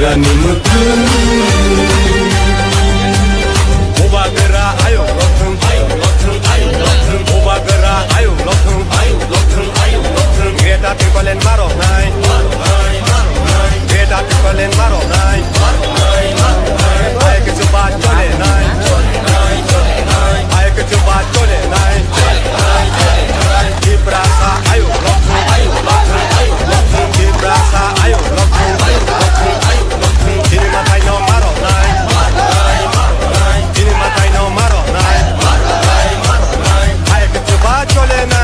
Rani Muthu Obagara ayo lothum Obagara ayo lothum Greta Timbalen maro nai Greta Timbalen maro nai Ay ke chuba chole nai Ay ke chuba chole nai Tipra sa ayo lothum Tipra sa ayo lothum Tini matai no maro nai Tini matai no maro nai Ay ke chuba chole nai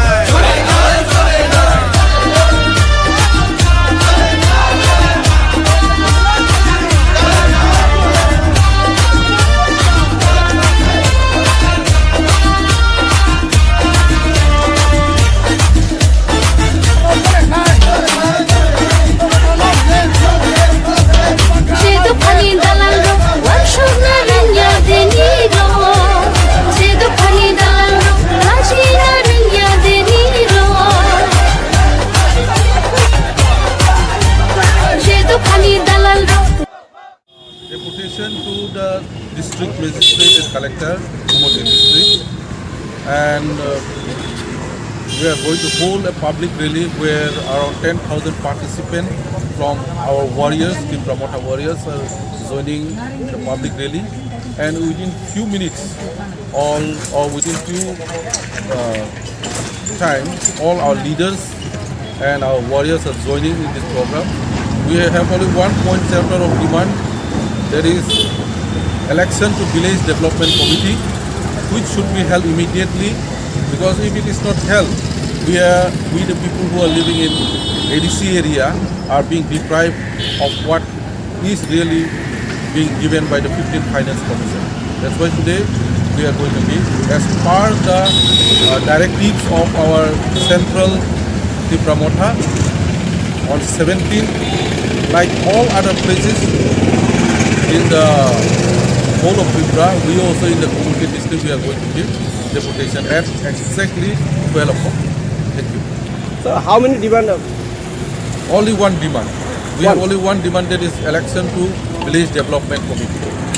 Deputation to the district magistrate and collector, Motha district, and we are going to hold a public rally where around 10,000 participants from our warriors, Tipra Motha warriors, are joining the public rally, and within few minutes, or within few time, all our leaders and our warriors are joining in this program. We have only one point chapter of demand. There is election to village development committee, which should be held immediately, because if it is not held, we the people who are living in ADC area are being deprived of what is really being given by the 15th Finance Commission. That's why today we are going to be, as per the directives of our central Tipra Motha, on 17th, like all other places in the whole of Tipra, we also in the community district, we are going to give deputation at exactly 12 o'clock. Thank you. So how many demand? Only one demand. We have only one demand, that is election to village development committee.